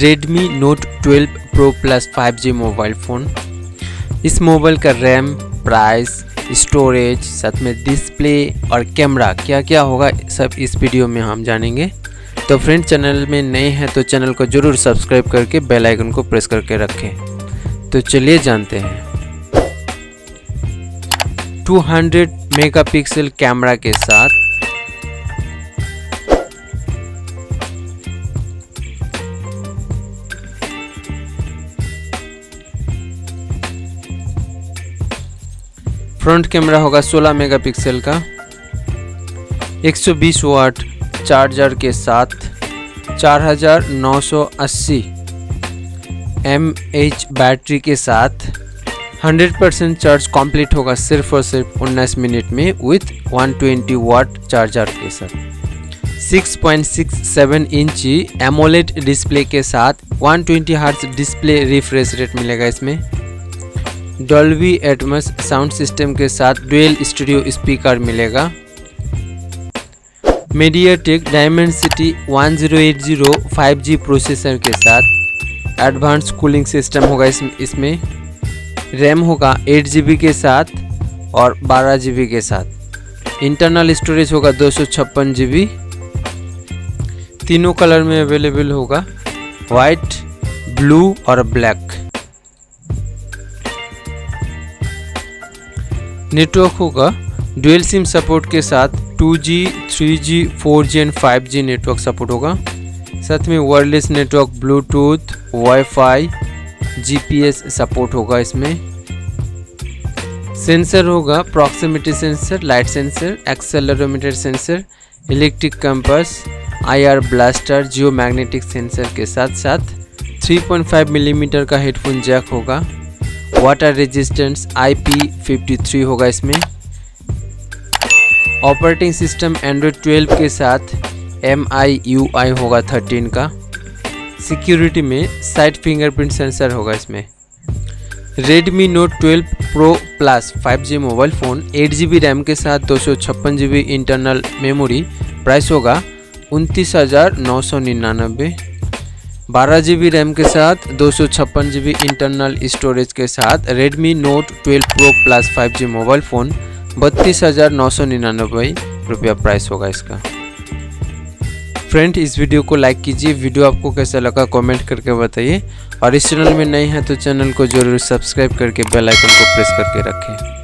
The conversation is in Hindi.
Redmi Note 12 Pro Plus 5G mobile phone. इस मोबाइल का रैम, प्राइस, स्टोरेज, साथ में डिस्प्ले और कैमरा क्या क्या होगा सब इस वीडियो में हम जानेंगे। तो फ्रेंड, चैनल में नए हैं तो चैनल को ज़रूर सब्सक्राइब करके बेल आइकन को प्रेस करके रखें। तो चलिए जानते हैं। 200 मेगापिक्सल कैमरा के साथ फ्रंट कैमरा होगा 16 मेगापिक्सल का, 120 वाट चार्जर के साथ 4980 mAh बैटरी के साथ 100% चार्ज कंप्लीट होगा सिर्फ और सिर्फ 19 मिनट में विथ 120 वाट चार्जर के साथ। 6.67 इंची एमोलेड डिस्प्ले के साथ 120 हर्ट्ज डिस्प्ले रिफ्रेश रेट मिलेगा। इसमें डॉल्बी एटमॉस साउंड सिस्टम के साथ डुअल स्टूडियो स्पीकर मिलेगा। मीडियाटेक डायमेंसिटी 1080 5G प्रोसेसर के साथ एडवांस कूलिंग सिस्टम होगा। इसमें रैम होगा 8 GB के साथ और 12 GB के साथ। इंटरनल स्टोरेज होगा 256 GB। तीनों कलर में अवेलेबल होगा, वाइट, ब्लू और ब्लैक। नेटवर्क होगा डुअल सिम सपोर्ट के साथ 2G, 3G, 4G and 5G network support होगा। साथ में wireless network, Bluetooth, WiFi, GPS support होगा। इसमें सेंसर होगा proximity sensor, light sensor, accelerometer sensor, electric compass, IR blaster, geomagnetic sensor के साथ साथ 3.5 मिलीमीटर का हेडफोन जैक होगा। वाटर रेजिस्टेंस IP53 होगा। इसमें ऑपरेटिंग सिस्टम एंड्रॉयड 12 के साथ MIUI होगा 13 का। सिक्योरिटी में साइड फिंगरप्रिंट सेंसर होगा। इसमें Redmi Note 12 Pro Plus 5G mobile phone 8 GB RAM के साथ 256 GB इंटरनल मेमोरी, प्राइस होगा 29,999। 12 GB रैम के साथ 256 GB इंटरनल स्टोरेज के साथ Redmi Note 12 Pro Plus 5G mobile phone 32,999 रुपया प्राइस होगा इसका। फ्रेंड, इस वीडियो को लाइक कीजिए। वीडियो आपको कैसा लगा कमेंट करके बताइए, और इस चैनल में नए हैं तो चैनल को जरूर सब्सक्राइब करके बेल आइकन को प्रेस करके रखें।